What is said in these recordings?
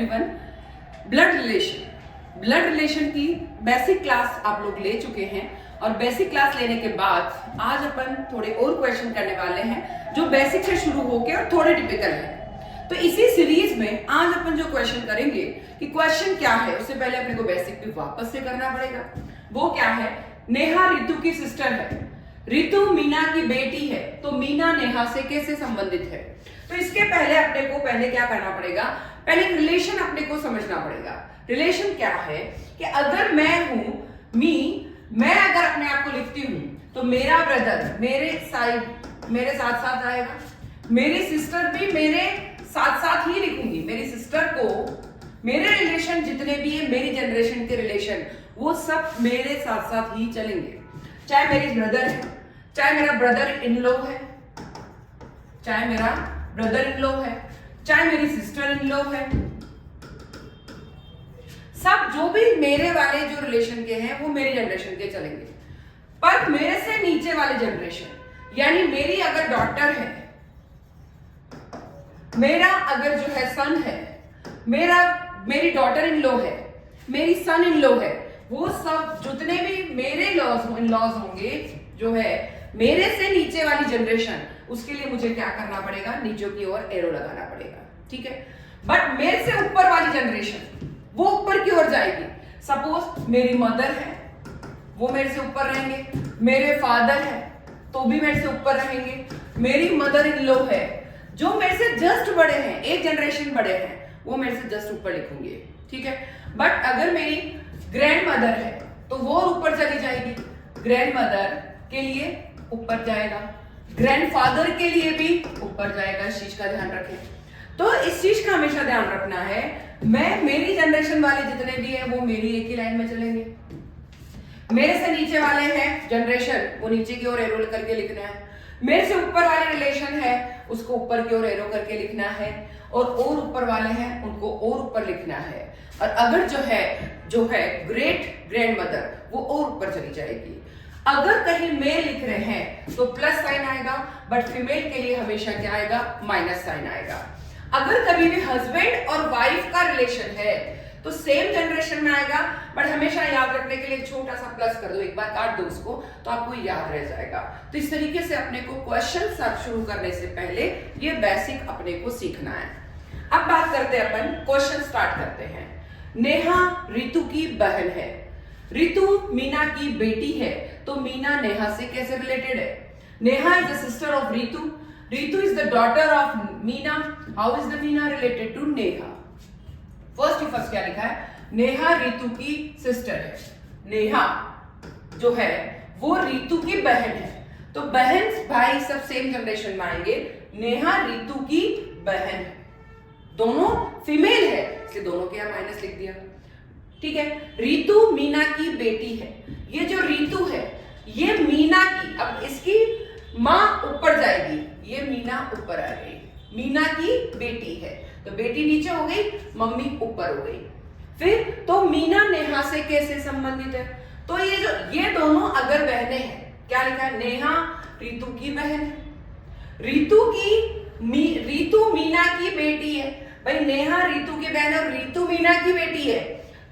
Everyone. Blood relation की basic class आप लोग ले चुके हैं और बेसिक क्लास लेने के बाद आज अपन थोड़े और क्वेश्चन करने वाले हैं जो बेसिक से शुरू होके और थोड़े टिपिकल है। तो इसी सीरीज में आज अपन जो क्वेश्चन करेंगे कि क्वेश्चन क्या है, उससे पहले अपने को बेसिक भी वापस से करना पड़ेगा। वो क्या है, नेहा रितु की सिस्टर है, रितु मीना की बेटी है, तो मीना नेहा से कैसे संबंधित है। तो इसके पहले अपने को क्या करना पड़ेगा, पहले रिलेशन अपने को समझना पड़ेगा। रिलेशन क्या है कि अगर मैं हूं मैं अगर अपने आप को लिखती हूं तो मेरा ब्रदर मेरे साथ साथ आएगा, मेरी सिस्टर भी मेरे साथ साथ ही लिखूंगी। मेरी सिस्टर को मेरे रिलेशन जितने भी है, मेरी जनरेशन के रिलेशन, वो सब मेरे साथ साथ ही चलेंगे। चाहे मेरी ब्रदर है, चाहे मेरा ब्रदर इन लॉ है, चाहे मेरा ब्रदर इन लॉ है, चाहे मेरी सिस्टर इन लॉ है, सब जो भी मेरे वाले जो रिलेशन के हैं वो मेरी जनरेशन के चलेंगे। पर मेरे से नीचे वाले जनरेशन, यानी मेरी अगर डॉटर है, मेरा अगर जो है सन है, मेरी डॉटर इन लॉ है, मेरी सन इन लॉ है, वो सब जितने भी मेरे इन लॉज होंगे, जो है मेरे से नीचे वाली जनरेशन, उसके लिए मुझे क्या करना पड़ेगा, नीचे की ओर एरो लगाना पड़ेगा। ठीक है। बट मेरे से ऊपर वाली जनरेशन वो ऊपर की ओर जाएगी। सपोज मेरी मदर है, वो मेरे से ऊपर रहेंगे, मेरे फादर है तो भी मेरे से ऊपर रहेंगे, मेरी मदर इन लॉ है जो मेरे से जस्ट बड़े हैं, एक जनरेशन बड़े हैं, वो मेरे से जस्ट ऊपर लिखूंगी। ठीक है। बट अगर मेरी ग्रैंड मदर है तो वो ऊपर चली जाएगी, ग्रैंड मदर के लिए ऊपर जाएगा, ग्रैंडफादर के लिए भी ऊपर जाएगा। इस चीज का ध्यान रखें। तो इस चीज का हमेशा ध्यान रखना है, मेरी जनरेशन वाले जितने भी हैं वो मेरी एक ही लाइन में चलेंगे। मेरे से नीचे वाले हैं जनरेशन, वो नीचे की ओर एरो करके लिखना है। मेरे से ऊपर वाले रिलेशन है, उसको ऊपर की ओर एरो करके लिखना है, और ऊपर वाले हैं उनको और ऊपर लिखना है। और अगर जो है ग्रेट ग्रैंड मदर, वो और ऊपर चली जाएगी। अगर कहीं मेल लिख रहे हैं तो प्लस साइन आएगा, बट फीमेल के लिए हमेशा क्या आएगा, माइनस साइन आएगा। अगर कभी भी हस्बैंड और वाइफ का रिलेशन है तो सेम जनरेशन में आएगा, बट हमेशा याद रखने के लिए एक छोटा सा प्लस कर दो, एक बार काट दो उसको, तो आपको याद रह जाएगा। तो इस तरीके से अपने को क्वेश्चन शुरू करने से पहले ये बेसिक अपने को सीखना है। अब बात करते हैं, अपन क्वेश्चन स्टार्ट करते हैं। नेहा रितु की बहन है, रितु मीना की बेटी है, तो मीना नेहा से कैसे रिलेटेड है। Neha is the sister of Ritu, Ritu is the daughter of Meena, how is the Meena related to Neha. First क्या लिखा है, नेहा रितु की सिस्टर है, नेहा जो है वो रितु की बहन है, तो बहन भाई सब सेम जनरेशन में आएंगे। नेहा रितु की बहन है, दोनों फीमेल है इसलिए दोनों के यहां माइनस लिख दिया। ठीक है। रितु मीना की बेटी है, ये जो रितु है ये मीना की, अब इसकी मां ऊपर जाएगी, ये मीना ऊपर आ गई, मीना की बेटी है, तो बेटी नीचे हो गई, मम्मी ऊपर हो गई। फिर तो मीना नेहा से कैसे संबंधित है, तो ये दोनों अगर बहनें हैं, क्या लिखा है, नेहा रितु की बहन है, रितु मीना की बेटी है। भाई नेहा रितु की बहन और रितु मीना की बेटी है,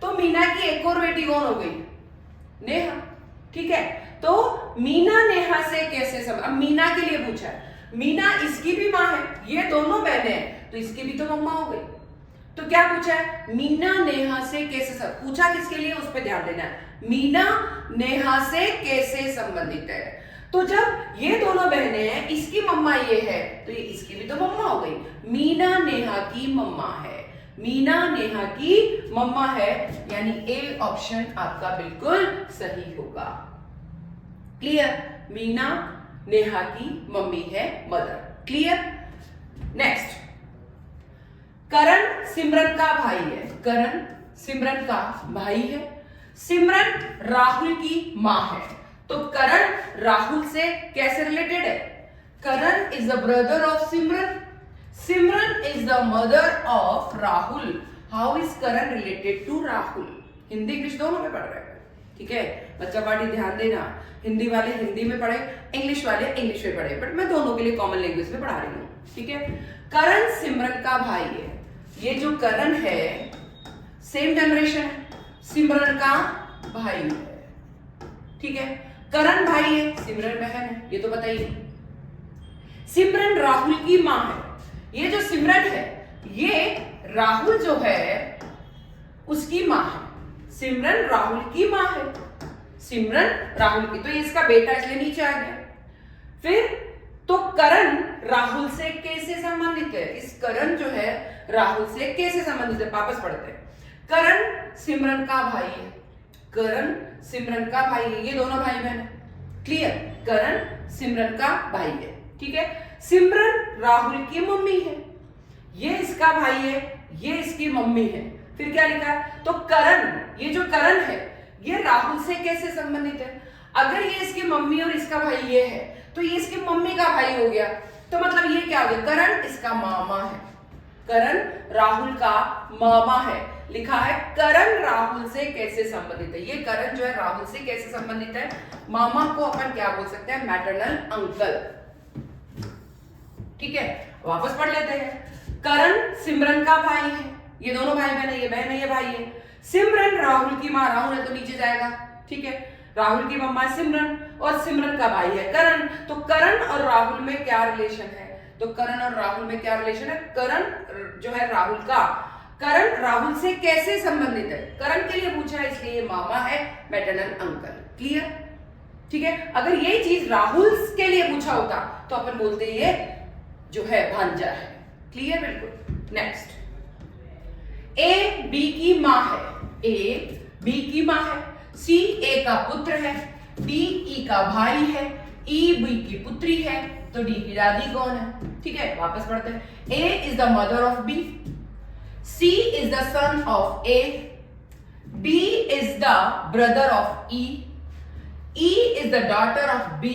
तो मीना की एक और बेटी कौन हो गई, नेहा। ठीक है। तो मीना नेहा से कैसे अब मीना के लिए पूछा है, मीना इसकी भी मां है, ये दोनों बहनें हैं तो इसकी भी तो मम्मा हो गई। तो क्या पूछा है, मीना नेहा से कैसे पूछा, किसके लिए, उस पर ध्यान देना है, मीना नेहा से कैसे संबंधित है। तो जब ये दोनों बहनें हैं, इसकी मम्मा ये है, तो ये इसकी भी तो मम्मा हो गई, मीना नेहा की मम्मा है, मीना नेहा की मम्मा है, यानी ए ऑप्शन आपका बिल्कुल सही होगा। क्लियर, मीना नेहा की मम्मी है, मदर। क्लियर। नेक्स्ट, करण सिमरन का भाई है, करण सिमरन का भाई है, सिमरन राहुल की मां है, तो करण राहुल से कैसे रिलेटेड है, Karan is the brother of Simran, Simran is the mother of Rahul, how is Karan related to Rahul. Hindi English दोनों में पढ़ रहे हैं, ठीक है बच्चा पार्टी, ध्यान देना, हिंदी वाले हिंदी में पढ़े, इंग्लिश वाले इंग्लिश में पढ़े, बट मैं दोनों के लिए कॉमन लैंग्वेज में पढ़ा रही हूँ। ठीक है। करण सिमरन का भाई है, ये जो करण है सेम जनरेशन है, सिमरन का भाई है, ठीक है। करण भाई है, सिमरन बहन है, ये तो बताइए। सिमरन राहुल की मां है। ये जो सिमरन है ये राहुल जो है उसकी मां है। सिमरन राहुल की मां है, सिमरन राहुल की, तो ये इसका बेटा इसलिए नीचे आ गया। फिर तो करण राहुल से कैसे संबंधित है? इस करण जो है राहुल से कैसे संबंधित है? वापस पढ़ते हैं। करण सिमरन का भाई है, करण सिमरन का भाई है, ये दोनों भाई बहन है, क्लियर। करण सिमरन का भाई है, ठीक है। सिमरन राहुल की मम्मी है, ये इसका भाई है, ये इसकी मम्मी है। फिर क्या लिखा है? तो करण, ये जो करण है ये राहुल से कैसे संबंधित है? अगर ये इसकी मम्मी और इसका भाई ये है तो ये इसकी मम्मी का भाई हो गया, तो मतलब ये क्या हो गया? करण इसका मामा है, करण राहुल का मामा है। लिखा है करण राहुल से कैसे संबंधित है। ये करण जो है राहुल से कैसे संबंधित है? मामा को अपन क्या बोल सकते हैं? मैटरनल अंकल, ठीक है। वापस पढ़ लेते हैं। करण सिमरन का भाई है, ये दोनों भाई बहन है, ये बहन है, ये भाई है। सिमरन राहुल की मां, राहुल है तो नीचे जाएगा, ठीक है। राहुल की मम्मा सिमरन और सिमरन का भाई है करण। तो करण और राहुल में क्या रिलेशन है? तो करण और राहुल में क्या रिलेशन है? करण जो है राहुल का, करण राहुल से कैसे संबंधित है? करण के लिए पूछा है इसलिए ये मामा है, मैटरनल अंकल, क्लियर, ठीक है। अगर ये चीज राहुल के लिए पूछा होता तो अपन बोलते ये जो है भांजा है, क्लियर, बिल्कुल। नेक्स्ट, ए बी की मां है, ए बी की मां है, सी ए का पुत्र है, डी ई का भाई है, ई बी की पुत्री है, तो डी की दादी कौन है? ठीक है, वापस पढ़ते हैं। A is the mother of B, C is the son of A, D is the brother of E is the daughter of B,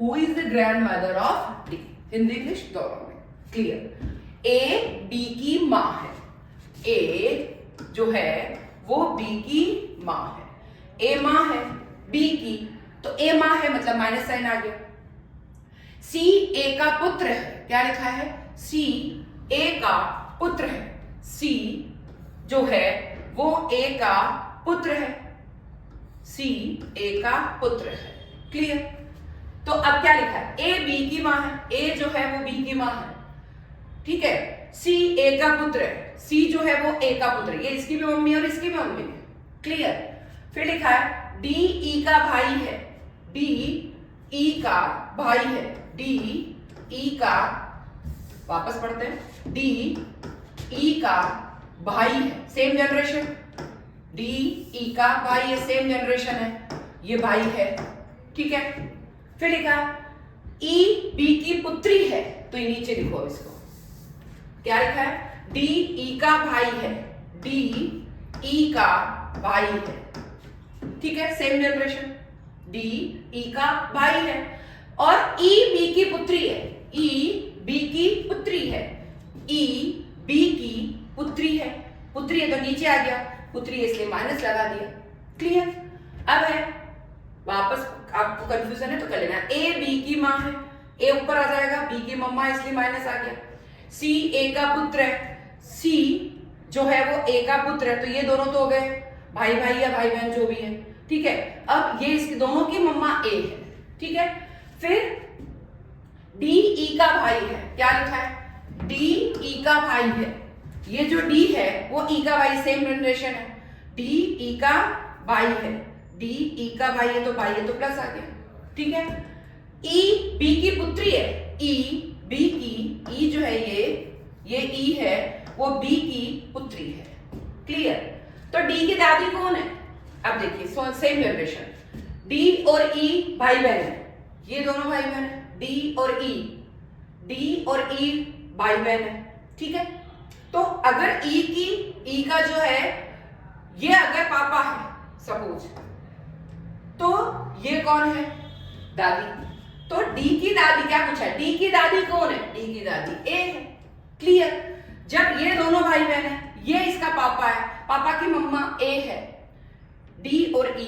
who is the grandmother of D. Hindi English दोनों में, clear. A B की मां है, ए जो है वो B की मां है, ए मां है बी की, तो ए मां है मतलब माइनस साइन आ गया। सी ए का पुत्र है, क्या लिखा है? सी ए का पुत्र है, सी जो है वो ए का पुत्र है, सी ए का पुत्र है, क्लियर। तो अब क्या लिखा है? ए बी की मां है, ए जो है वो बी की मां है, ठीक है। सी ए का पुत्र है, सी जो है वो ए का पुत्र है, ये इसकी भी मम्मी और इसकी भी मम्मी है, क्लियर। फिर लिखा है डी ई का भाई है, डी ई का भाई है, डी ई का, वापस पढ़ते हैं, डी ई का भाई है, सेम जनरेशन, डी ई का भाई है, सेम जनरेशन है, ये भाई है, ठीक है। फिर लिखा ई बी की पुत्री है, तो ये नीचे लिखो इसको, क्या लिखा है? डी ई का भाई है, डी ई का भाई है, ठीक है, सेम जनरेशन, डी ई का भाई है। और ई बी की पुत्री है, ई बी की पुत्री है, ई बी की पुत्री है, पुत्री है तो नीचे आ गया, पुत्री है इसलिए माइनस लगा दिया, क्लियर। अब है, वापस आपको कंफ्यूजन है तो कर लेना, ए बी की मां है, ए ऊपर आ जाएगा, बी की मम्मा इसलिए माइनस आ गया। सी ए का पुत्र है, सी जो है वो ए का पुत्र है, तो ये दोनों तो हो गए भाई भाई या भाई बहन जो भी है, ठीक है। अब ये इसके दोनों की मम्मा ए है, ठीक है। फिर डी ई का भाई है, क्या लिखा है? डी ई का भाई है, ये जो डी है वो ई का भाई, सेम जनरेशन है, डी ई का भाई है, डी ई का भाई है तो भाई है तो प्लस आ गया, ठीक है। ई बी की पुत्री है, ई बी की, ई जो है ये ई है वो बी की पुत्री है, क्लियर। तो डी की दादी कौन है? अब देखिए सेम जनरेशन, डी और ई भाई बहन है, ये दोनों भाई बहन है, डी और ई, डी और ई भाई बहन है, ठीक है। तो अगर ई का जो है ये अगर पापा है सपोज, तो ये कौन है? दादी। तो डी की दादी, क्या पूछा है? डी की दादी कौन है? डी की दादी ए है, क्लियर। जब ये दोनों भाई बहन है, ये इसका पापा है, पापा की मम्मा ए है, डी और ई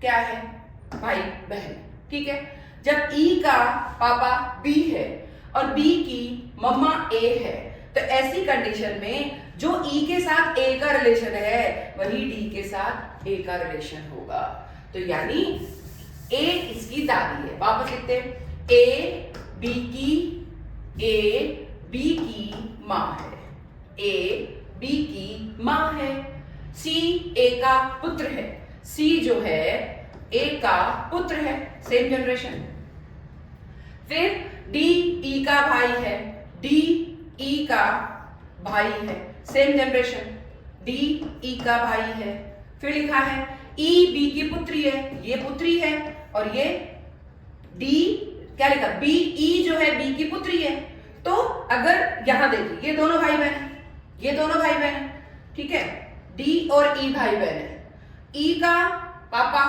क्या है? भाई बहन, ठीक है। जब ई का पापा बी है और बी की मम्मा ए है, तो ऐसी कंडीशन में जो ई के साथ ए का रिलेशन है वही डी के साथ ए का रिलेशन होगा। तो यानी ए इसकी दादी है। वापस लिखते हैं, ए बी की माँ है, ए बी की माँ है। सी ए का पुत्र है, सी जो है ए का पुत्र है, सेम जनरेशन। फिर डी ई का भाई है, डी ई का भाई है, सेम जनरेशन, डी ई का भाई है। फिर लिखा है ई बी की पुत्री है, ये पुत्री है, और ये डी क्या लिखा, बी ई जो है बी की पुत्री है। तो अगर यहां देखिए ये दोनों भाई बहन है, ये दोनों भाई बहन है, ठीक है, डी और ई भाई बहन है। ई का पापा,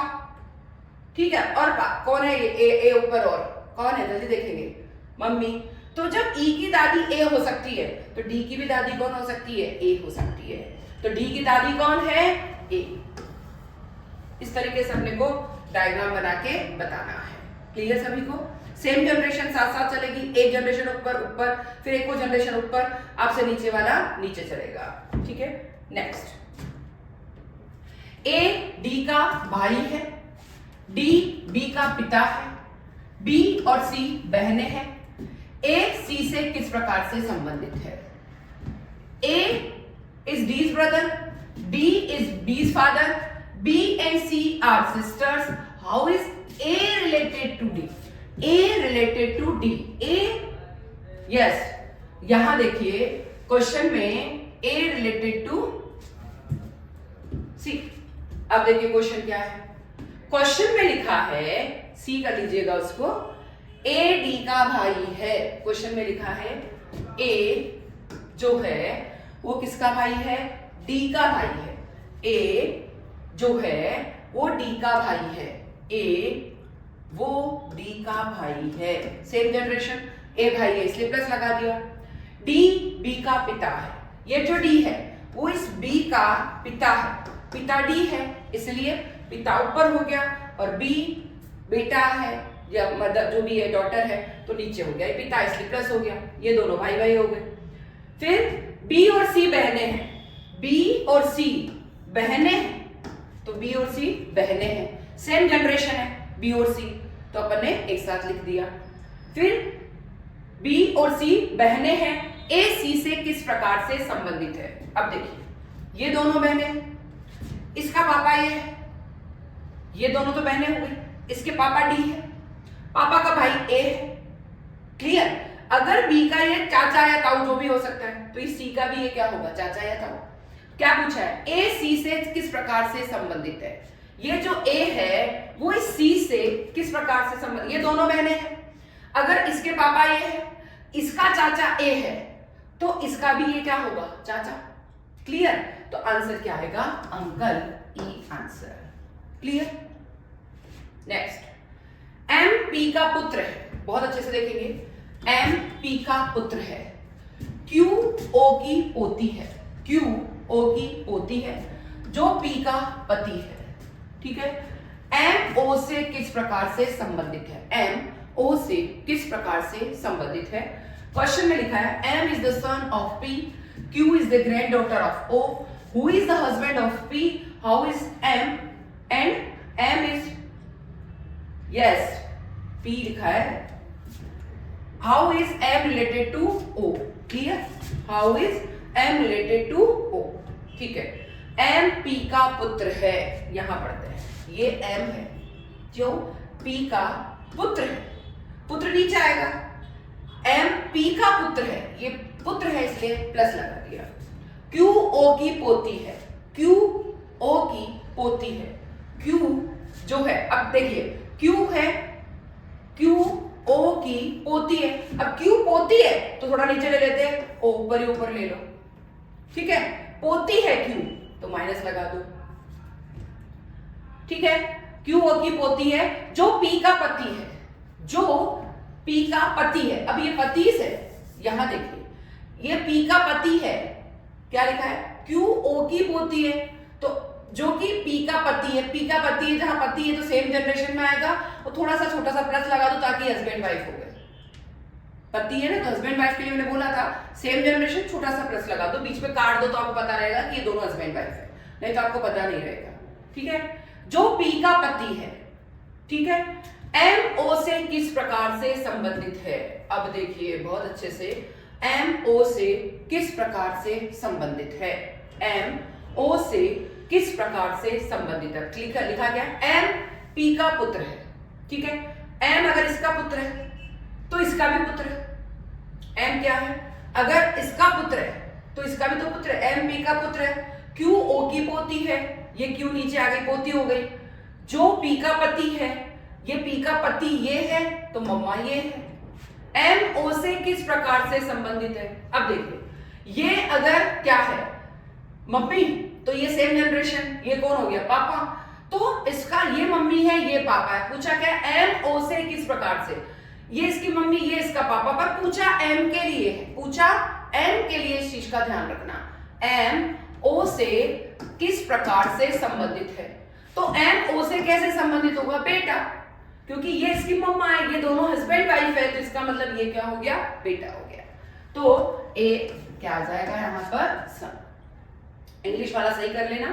ठीक है, और कौन है ये, ए ऊपर, और कौन है जल्दी देखेंगे, मम्मी। तो जब ई की दादी ए हो सकती है तो डी की भी दादी कौन हो सकती है, ए हो सकती है। तो डी की दादी कौन है, ए। इस तरीके से अपने को डायग्राम बना के बताना है। क्लियर सभी को? सेम जनरेशन साथ साथ चलेगी, एक जनरेशन ऊपर ऊपर, फिर एक और जनरेशन ऊपर, आपसे नीचे वाला नीचे चलेगा, ठीक है। नेक्स्ट, ए डी का भाई है, डी बी का पिता है, बी और सी बहनें हैं। ए सी से किस प्रकार से संबंधित है? A is D's brother, D is B's father, B and C are sisters. How is A related to D? A related to D, A yes, यहां देखिए क्वेश्चन में ए रिलेटेड टू सी। अब देखिए क्वेश्चन क्या है, क्वेश्चन में लिखा है, सी कर लीजिएगा उसको, ए डी का भाई है। क्वेश्चन में लिखा है ए जो है वो किसका भाई है, डी का भाई है। ए जो है वो डी का भाई है, ए वो डी का भाई है, सेम जनरेशन, ए भाई है इसलिए प्लस लगा दिया। डी बी का पिता है, ये जो डी है वो इस बी का पिता है, पिता डी है इसलिए पिता ऊपर हो गया, और बी बेटा है या मदर जो भी है, डॉटर है, तो नीचे हो गया, ये पिता इसलिए प्लस हो गया, ये दोनों भाई भाई हो गए। फिर बी और सी बहनें हैं, बी और सी बहनें हैं, तो बी और सी बहनें हैं, सेम जनरेशन है बी और सी, तो अपन ने एक साथ लिख दिया। फिर बी और सी बहनें हैं, ए सी से किस प्रकार से संबंधित है? अब देखिए ये दोनों बहनें, इसका पापा ये है, ये दोनों तो बहनें हो गई, इसके पापा डी है, पापा का भाई ए है। क्लियर? अगर बी का ये चाचा या ताऊ जो भी हो सकता है, तो इस सी का भी ये क्या होगा, चाचा या ताऊ। क्या पूछा है, ए सी से किस प्रकार से संबंधित है? ये जो ए है वो इस सी से किस प्रकार से संबंधित, ये दोनों बहनें हैं, अगर इसके पापा ए है, इसका चाचा ए है, तो इसका भी ये क्या होगा, चाचा। क्लियर? तो आंसर क्या आएगा, uncle, E answer. Clear? Next, M P का पुत्र है, बहुत अच्छे से देखेंगे, एम पी का पुत्र है, क्यू ओ की पोती है, क्यू ओ की पोती है, जो पी का पति है। ठीक है, एम ओ से किस प्रकार से संबंधित है, एम ओ से किस प्रकार से संबंधित है? क्वेश्चन में लिखा है M is the son of P, Q is the granddaughter of O, who is the husband of P, how is M, and M is, yes P लिखा है, how is M related to O. Clear? How is M related to O. ठीक है, M P का पुत्र है, यहां पढ़ते हैं, ये एम है जो पी का पुत्र है, पुत्र नीचे आएगा, एम पी का पुत्र है, ये पुत्र है इसलिए प्लस लगा दिया। क्यू ओ की पोती है, क्यू ओ की पोती है, क्यू जो है, अब देखिए क्यू है, क्यू ओ की पोती है, अब क्यू पोती है तो थोड़ा नीचे ले लेते हैं, ओ ऊपर ही ऊपर ले लो। ठीक है, पोती है क्यू तो माइनस लगा दो। ठीक है, क्यू ओ की पोती है जो पी का पति है, जो पी का पति है। अब ये पति से, यहां देखिए ये पी का पति है, क्या लिखा है, क्यू ओ की पोती है, तो जो कि पी का पति है, पी का पति है, जहां पति है तो सेम जनरेशन में आएगा, और थोड़ा सा छोटा सा प्लस लगा दो ताकि हस्बैंड वाइफ हो गए। पति है ना, तो हस्बैंड वाइफ के लिए मैंने बोला था सेम जनरेशन, छोटा सा प्लस लगा दो, बीच में काट दो तो आपको पता रहेगा कि ये दोनों हस्बैंड वाइफ है, नहीं तो आपको पता नहीं रहेगा। ठीक है, जो पी का पति है, ठीक है, एम ओ से किस प्रकार से संबंधित है? अब देखिए बहुत अच्छे से, एम ओ से किस प्रकार से संबंधित है? एम ओ से किस प्रकार से संबंधित है? लिखा गया एम पी का पुत्र है। ठीक है, एम अगर इसका पुत्र है तो इसका भी पुत्र है। एम क्या है? अगर इसका पुत्र है तो इसका भी तो पुत्र है। एम पी का पुत्र है। क्यू ओ की पोती है, ये क्यू नीचे आ गई, पोती हो गई। जो पी का पति है, ये पी का पति ये है, तो मम्मा ये है। एम ओ से किस प्रकार से संबंधित है? अब देखिए, ये अगर क्या है मम्मी, तो ये सेम जनरेशन, ये कौन हो गया? पापा। तो इसका ये मम्मी है, ये पापा है। पूछा क्या? एम ओ से किस प्रकार से, ये इसकी मम्मी, ये इसका पापा, पर पूछा एम के लिए है, पूछा एम के लिए। इस चीज का ध्यान रखना, एम ओ से किस प्रकार से संबंधित है। तो एम ओ से कैसे संबंधित होगा? बेटा, क्योंकि ये इसकी मम्मा है, ये दोनों हस्बैंड वाइफ है, तो इसका मतलब ये क्या हो गया? बेटा हो गया। तो ए क्या आ जाएगा यहां पर? सन। इंग्लिश वाला सही कर लेना,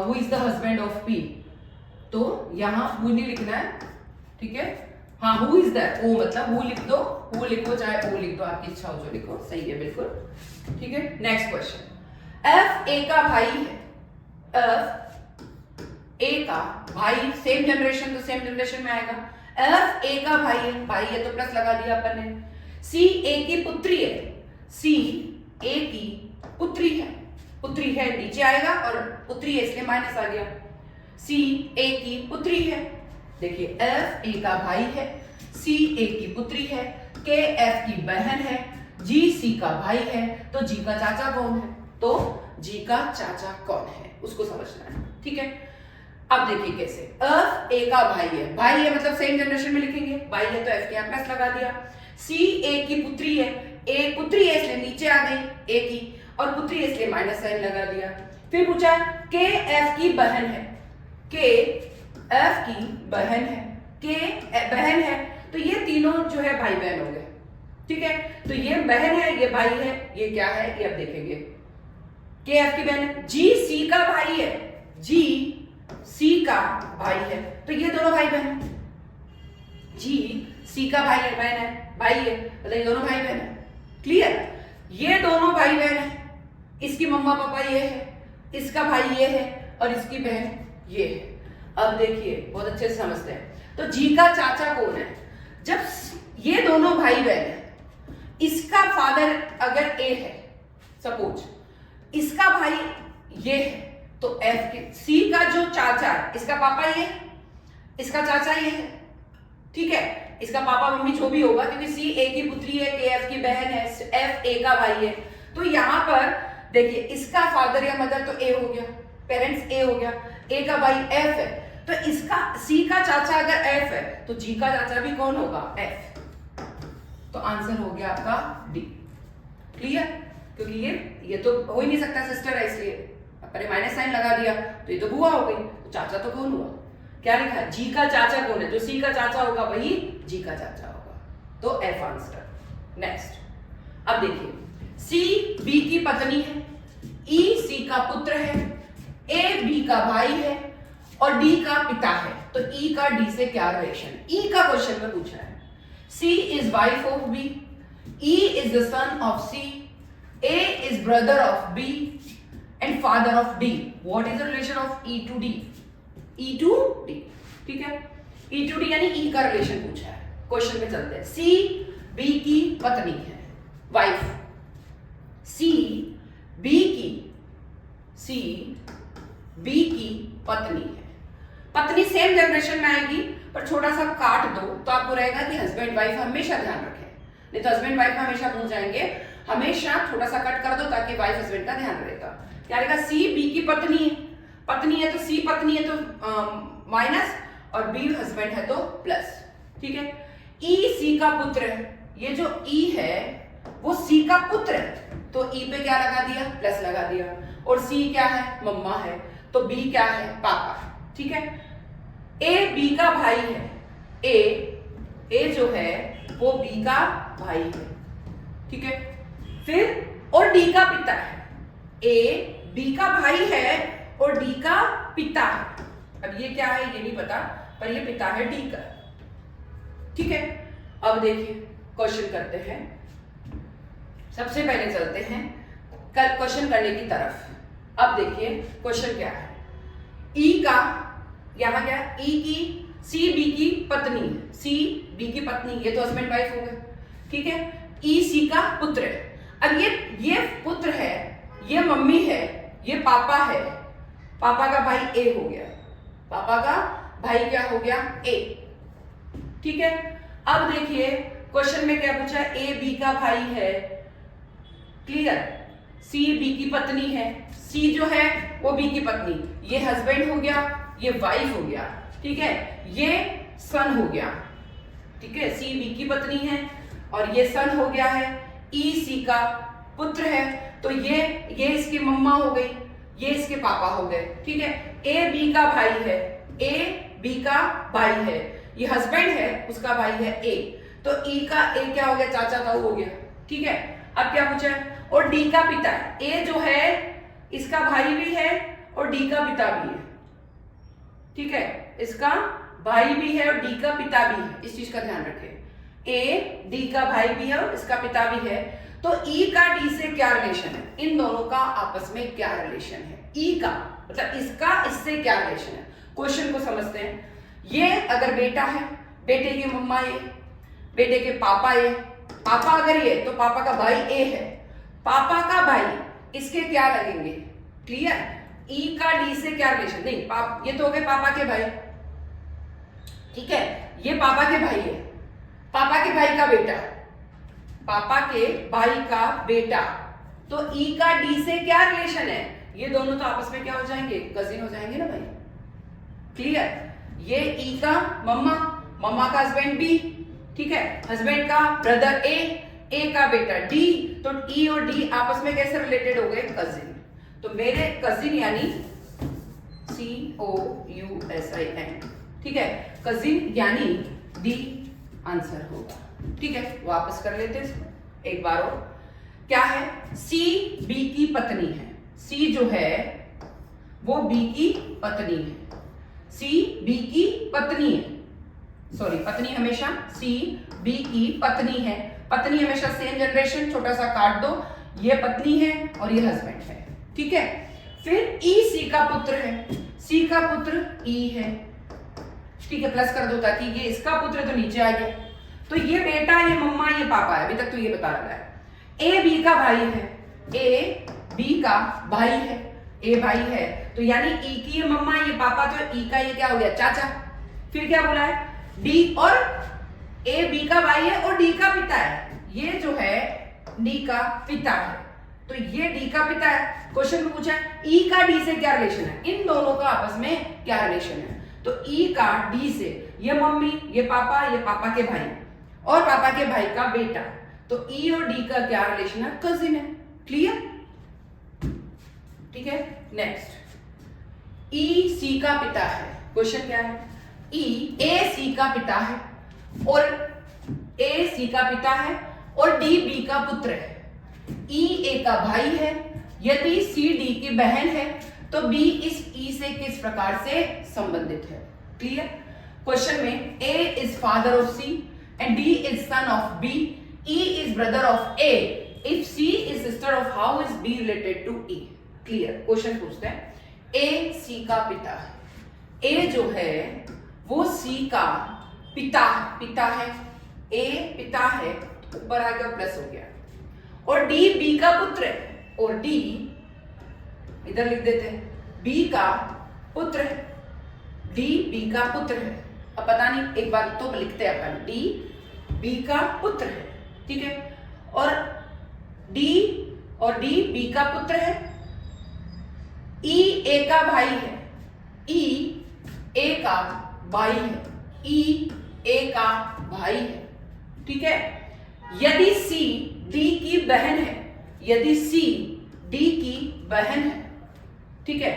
who is the husband of P, तो यहां हु नहीं लिखना है। ठीक है, हाँ, हु इज दैट, ओ मतलब हु लिख दो, हु लिखो चाहे ओ लिख दो, आपकी इच्छा हो जो लिखो, सही है बिल्कुल। ठीक है, नेक्स्ट क्वेश्चन। एफ ए का भाई है, एफ ए का भाई, सेम जनरेशन तो सेम जनरेशन में आएगा। एफ ए का भाई है, भाई है तो प्लस लगा दिया अपन ने। सी ए की पुत्री है, सी ए की पुत्री है, पुत्री है नीचे आएगा और पुत्री है इसलिए माइनस आ गया। सी ए की पुत्री है, देखिए एफ ए का भाई है, सी ए की पुत्री है, के एफ की बहन है, जी सी का भाई है, तो जी का चाचा कौन है? तो जी का चाचा कौन है उसको समझना है। ठीक है, अब देखिए कैसे। एफ ए का भाई है, भाई है मतलब सेम जनरेशन में लिखेंगे, भाई है तो एफ के यहाँ प्लस लगा दिया। सी ए की पुत्री है, ए पुत्री है इसलिए नीचे आ गई ए की, और पुत्री है इसलिए माइनस साइन लगा दिया। फिर पूछा के एफ की बहन है, के एफ की बहन है, के बहन है, तो ये तीनों जो है भाई बहन हो गए। ठीक है, तो ये बहन है, ये भाई है, ये क्या है ये अब देखेंगे। के एफ की बहन है, जी सी का भाई है, जी सी का भाई है, तो ये दोनों भाई बहन है। जी सी का भाई है, बहन है, भाई है, मतलब ये दोनों भाई बहन है। क्लियर? ये दोनों भाई बहन है, इसकी मम्मा पापा ये है, इसका भाई ये है और इसकी बहन ये है। अब देखिए बहुत अच्छे से समझते हैं। तो जी का चाचा कौन है? जब ये दोनों भाई बहन है, इसका फादर अगर ए है, सपोज इसका भाई ये है, तो एफ के सी का जो चाचा है, इसका पापा ये है, इसका चाचा ये है। ठीक है, इसका पापा मम्मी जो भी होगा, क्योंकि सी ए की पुत्री है, के एफ की बहन है, एफ ए का भाई है, तो यहां पर देखिए इसका फादर या मदर तो ए हो गया, पेरेंट्स ए हो गया, ए का भाई एफ है, तो इसका सी का चाचा अगर एफ है तो जी का चाचा भी कौन होगा? एफ। तो आंसर हो गया आपका डी। क्लियर? क्योंकि ये तो हो ही नहीं सकता, सिस्टर है इसलिए अपने माइनस साइन लगा दिया, तो ये तो बुआ हो गई, तो चाचा तो कौन हुआ? क्या लिखा है? जी का चाचा कौन है? जो सी का चाचा होगा वही जी का चाचा होगा, तो एफ आंसर। नेक्स्ट, अब देखिए सी बी की पत्नी है, ई सी का पुत्र है, ए बी का भाई है और डी का पिता है, तो ई का डी से क्या रिलेशन? ई का क्वेश्चन में पूछा है। C is wife of B, E is the son of C, A is brother of B and father of D. What is the relation of E to D? E to D. ठीक है, ई to D यानी ई का relation पूछा है। Question में चलते हैं। C B की पत्नी है, वाइफ। सी बी की पत्नी है। पत्नी सेम जनरेशन में आएगी, पर छोटा सा काट दो तो आपको रहेगा कि हस्बैंड वाइफ हमेशा ध्यान रखें, नहीं तो हस्बैंड वाइफ हमेशा भूल जाएंगे। हमेशा छोटा सा कट कर दो ताकि वाइफ हस्बैंड का ध्यान रहेगा। क्या रहेगा? सी बी की पत्नी है तो सी पत्नी है तो माइनस, और बी हस्बैंड है तो प्लस। ठीक है, ई सी का पुत्र है, ये जो ई है वो सी का पुत्र है, तो ई पे क्या लगा दिया? प्लस लगा दिया। और सी क्या है? मम्मा है, तो बी क्या है? पापा है। ठीक है, ए बी का भाई है, ए जो है वो बी का भाई है, ठीक है। फिर और डी का पिता है, ए बी का भाई है और डी का पिता है। अब ये क्या है ये नहीं पता, पर ये पिता है डी का, ठीक है। अब देखिए क्वेश्चन करते हैं। सबसे पहले चलते हैं क्वेश्चन करने की तरफ। अब देखिए क्वेश्चन क्या है। ई का यहां क्या, ई की सी बी की पत्नी है, सी बी की पत्नी, ये तो हस्बैंड वाइफ हो गए, ठीक है। ई सी का पुत्र है। अब ये पुत्र है, ये मम्मी है, ये पापा है, पापा का भाई ए हो गया, पापा का भाई क्या हो गया ए, ठीक है। अब देखिए क्वेश्चन में क्या पूछा है, ए बी का भाई है, क्लियर। सी बी की पत्नी है, सी जो है वो बी की पत्नी, ये हस्बैंड हो गया, ये वाइफ हो गया, ठीक है। ये सन हो गया, ठीक है, सी बी की पत्नी है और ये सन हो गया है। ई सी का पुत्र है, तो ये इसकी मम्मा हो गई, ये इसके पापा हो गए, ठीक है। ए बी का भाई है, ए बी का भाई है, ये हस्बैंड है, उसका भाई है ए, तो ई का ए क्या हो गया, चाचा ताऊ हो गया, ठीक है। अब क्या पूछा है, और डी का पिता है, ए जो है इसका भाई भी है और डी का पिता भी है, ठीक है, इसका भाई भी है और डी का पिता भी है, इस चीज का ध्यान रखें। ए डी का भाई भी है और इसका पिता भी है, तो ई का डी से क्या रिलेशन है, इन दोनों का आपस में क्या रिलेशन है, ई का मतलब इसका इससे क्या रिलेशन है। क्वेश्चन को समझते हैं। ये अगर बेटा है, बेटे की मम्मा ये, बेटे के पापा ये, पापा अगर ये तो पापा का भाई ए है, पापा का भाई इसके क्या लगेंगे, क्लियर। ई का डी से क्या रिलेशन, नहीं ये तो हो गए पापा के भाई, ठीक है, ये पापा के भाई है, पापा के भाई का बेटा, पापा के भाई का बेटा, तो ई का डी से क्या रिलेशन है, ये दोनों तो आपस में क्या हो जाएंगे, कजिन हो जाएंगे ना भाई, क्लियर। ये ई का मम्मा, मम्मा का हस्बैंड बी, ठीक है, हस्बैंड का ब्रदर ए का बेटा डी, तो ई और डी आपस में कैसे रिलेटेड हो गए, कजिन। तो मेरे कजिन यानी COUSIN, ठीक है, कजिन यानी डी आंसर होगा, ठीक है। वापस कर लेते हैं एक बार और। क्या है, सी बी की पत्नी है, सी जो है वो बी की पत्नी है, सी बी की पत्नी है, सॉरी पत्नी हमेशा सी बी की पत्नी है, पत्नी हमेशा सेम जनरेशन, छोटा सा काट दो, ये पत्नी है और ये हस्बैंड है, ठीक है। फिर ई सी का पुत्र है, सी का पुत्र ई है, ठीक है, प्लस कर दो ताकि ये इसका पुत्र तो नीचे आ गया, तो ये बेटा, ये मम्मा, ये पापा है, अभी तक तो ये बता रहा है। ए बी का भाई है, ए बी का भाई है, ए भाई है, तो यानी ई की ये मम्मा, ये पापा, तो ई का ये क्या हो गया, चाचा। फिर क्या बोला है, डी, और ए बी का भाई है और डी का पिता है, ये जो है डी का पिता है, तो ये डी का पिता है। क्वेश्चन में पूछा है ई का डी से क्या रिलेशन है, इन दोनों का आपस में क्या रिलेशन है, तो ई का डी से, ये मम्मी, ये पापा के भाई और पापा के भाई का बेटा, तो ई और डी का क्या रिलेशन है, कजिन है, क्लियर, ठीक है। नेक्स्ट, ई सी का पिता है, क्वेश्चन क्या है, ई ए सी का पिता है और ए सी का पिता है और डी बी का पुत्र है, ई ए का भाई है, यदि सी डी की बहन है तो बी इस ई से किस प्रकार से संबंधित है, क्लियर। क्वेश्चन में A is father of C and D is son of B, E is brother of A, if C is sister of, how is B related to E, clear. Question पूछते हैं, ए सी का पिता है, ए जो है वो सी का पिता है, ए पिता है, ऊपर आ गया प्लस हो गया, और डी बी का पुत्र है, और डी इधर लिख देते हैं, बी का पुत्र है, डी बी का पुत्र है। अब पता नहीं, एक बार तो लिखते हैं अपन, डी बी का पुत्र है, ठीक है, और डी बी का पुत्र है, ई ए का भाई है, ई ए का भाई है, ई ए का भाई है, ठीक है। यदि सी डी की बहन है, यदि सी डी की बहन है, ठीक है,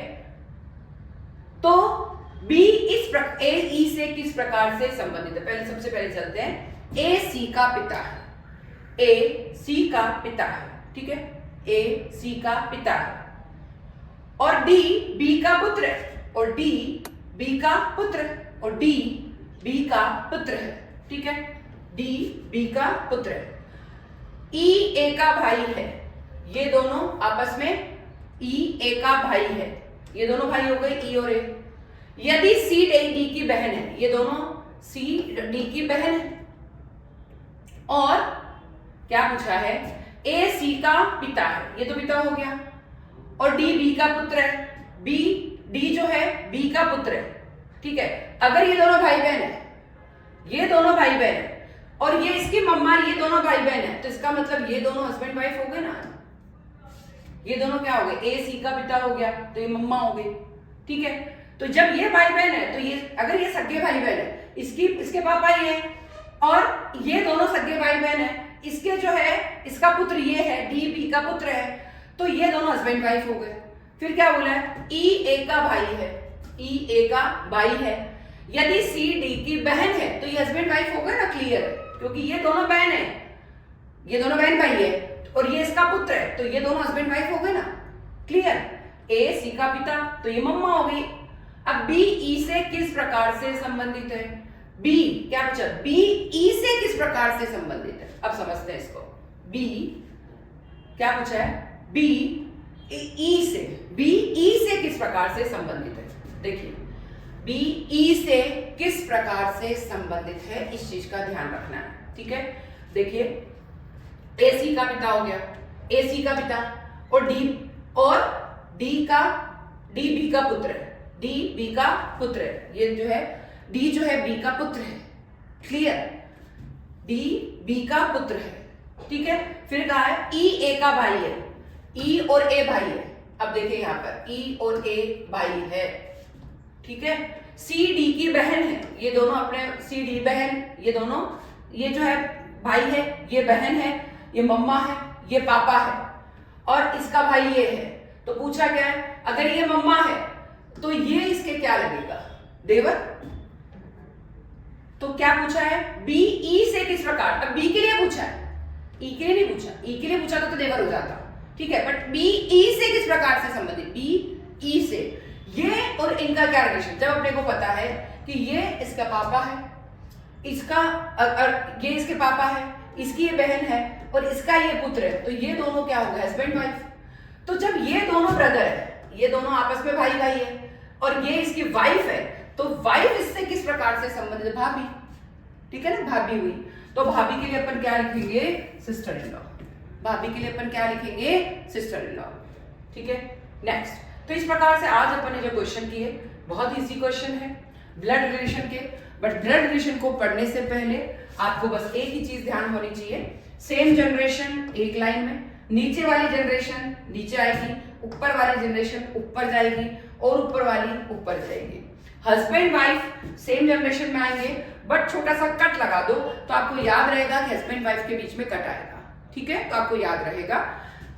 तो बी इस ए ई से किस प्रकार से संबंधित है। पहले सबसे पहले चलते हैं ए सी का पिता है, ए सी का पिता है, ठीक है, ए सी का पिता है। और डी बी का पुत्र है, और डी बी का पुत्र है, और डी बी का पुत्र है, ठीक है, डी बी का पुत्र है। ई ए का भाई है, ये दोनों आपस में ई ए का भाई है, ये दोनों भाई हो गए ई और ए। यदि सी डी की बहन है, ये दोनों सी डी की बहन है। और क्या पूछा है, ए सी का पिता है, ये तो पिता हो गया, और डी बी का पुत्र है, बी डी जो है बी का पुत्र है, ठीक है। अगर ये दोनों भाई बहन है, ये दोनों भाई बहन है, और ये इसकी मम्मा, ये दोनों भाई बहन है, तो इसका मतलब ये दोनों हस्बैंड वाइफ हो गए ना। ये दोनों क्या हो गए, ए सी का पिता हो गया, तो ये मम्मा हो गई, ठीक है। तो जब ये भाई बहन है, तो ये अगर ये सगे भाई बहन है, इसके पापा ये है, और ये दोनों सगे भाई बहन है, इसके जो है इसका पुत्र ये है, डी बी का पुत्र है, तो ये दोनों हस्बैंड वाइफ हो गए। फिर क्या बोला है, ई ए का भाई है, ई ए का भाई है। यदि सी डी की बहन है, तो ये हस्बैंड वाइफ हो गए ना, क्लियर, क्योंकि ये दोनों बहन है, ये दोनों बहन भाई है, और ये इसका पुत्र है, तो ये दोनों हस्बैंड वाइफ हो गए ना, क्लियर। ए सी का पिता, तो ये मम्मा हो गई। अब बी ई से किस प्रकार से संबंधित है, बी क्या पूछा, बी ई से किस प्रकार से संबंधित है। अब समझते हैं इसको, बी क्या पूछा है, बी ई से, बी ई से किस प्रकार से संबंधित है। देखिए बी ई से किस प्रकार से संबंधित है, इस चीज का ध्यान रखना है, ठीक है। देखिए ए सी का पिता हो गया, ए सी का पिता, और डी बी का पुत्र है, डी बी का पुत्र है, ये जो है डी जो है बी का पुत्र है, क्लियर, डी बी का पुत्र है, ठीक है। फिर कहा है ई ए का भाई है, ई और ए भाई है। अब देखिए यहां पर ई और ए भाई है, ठीक है। सी डी की बहन है, ये दोनों अपने सी डी बहन, ये दोनों, ये जो है भाई है, ये बहन है, ये मम्मा है, ये पापा है, और इसका भाई ये है। तो पूछा क्या है, अगर ये मम्मा है तो ये इसके क्या लगेगा, देवर। तो क्या पूछा है, बी ई से किस प्रकार, अब बी के लिए पूछा है, ई के लिए नहीं पूछा, ई के लिए पूछा तो देवर हो जाता, ठीक है। बट बी ई से किस प्रकार से संबंधित, बी ई से, ये और इनका क्या रिलेशन। जब अपने को पता है कि ये इसका पापा है, इसका ये इसके पापा है, इसकी ये बहन है, और इसका ये पुत्र है, तो ये दोनों क्या हो गए, हस्बैंड वाइफ। तो जब ये दोनों ब्रदर है, ये दोनों आपस में भाई भाई है, और ये इसकी वाइफ है, तो वाइफ इससे किस प्रकार से संबंधित है, भाभी, ठीक है ना, भाभी हुई। तो भाभी के लिए अपन क्या लिखेंगे, सिस्टर इन लॉ। भाभी के लिए अपन क्या लिखेंगे, सिस्टर इन लॉ, ठीक है। नेक्स्ट, तो इस प्रकार से आज अपन ने जो क्वेश्चन किए, बहुत इजी क्वेश्चन है ब्लड रिलेशन के। बट ब्लड रिलेशन को पढ़ने से पहले आपको बस एक ही चीज ध्यान होनी चाहिए, सेम जनरेशन एक लाइन में, नीचे वाली जनरेशन नीचे आएगी, ऊपर वाली जनरेशन ऊपर जाएगी, और ऊपर वाली ऊपर जाएगी। हस्बैंड वाइफ सेम जनरेशन में आएंगे, बट छोटा सा कट लगा दो तो आपको याद रहेगा कि हस्बैंड वाइफ के बीच में कट आएगा, ठीक है, तो आपको याद रहेगा।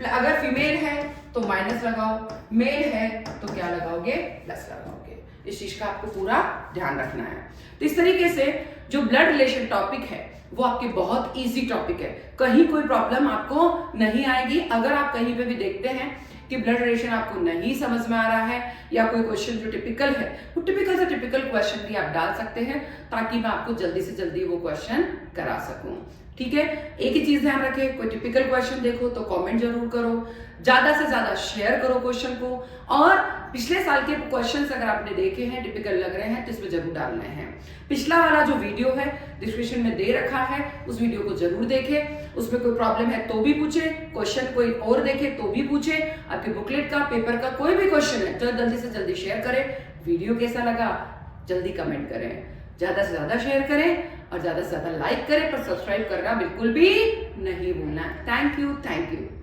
अगर फीमेल है तो माइनस लगाओ, मेल है तो क्या लगाओगे, प्लस लगाओगे। इस चीज का आपको पूरा ध्यान रखना है। तो इस तरीके से जो ब्लड रिलेशन टॉपिक है वो आपके बहुत इजी टॉपिक है, कहीं कोई प्रॉब्लम आपको नहीं आएगी। अगर आप कहीं पे भी देखते हैं कि ब्लड रिलेशन आपको नहीं समझ में आ रहा है, या कोई क्वेश्चन जो टिपिकल है, वो टिपिकल से टिपिकल क्वेश्चन भी आप डाल सकते हैं, ताकि मैं आपको जल्दी से जल्दी वो क्वेश्चन करा सकूं, ठीक है। एक ही चीज ध्यान रखें, कोई टिपिकल क्वेश्चन देखो तो कमेंट जरूर करो, ज्यादा से ज्यादा शेयर करो क्वेश्चन को, और पिछले साल के क्वेश्चंस अगर आपने देखे हैं टिपिकल लग रहे हैं तो इसमें जरूर डालने हैं। पिछला वाला जो वीडियो है डिस्क्रिप्शन में दे रखा है, उस वीडियो को जरूर देखें, उसमें कोई प्रॉब्लम है तो भी पूछे, क्वेश्चन कोई और देखे तो भी पूछे, आपके बुकलेट का, पेपर का कोई भी क्वेश्चन है तो जल्दी से जल्दी शेयर करें। वीडियो कैसा लगा जल्दी कमेंट करें, ज्यादा से ज्यादा शेयर करें, और ज्यादा से ज्यादा लाइक करें, पर सब्सक्राइब करना बिल्कुल भी नहीं भूलना। Thank you.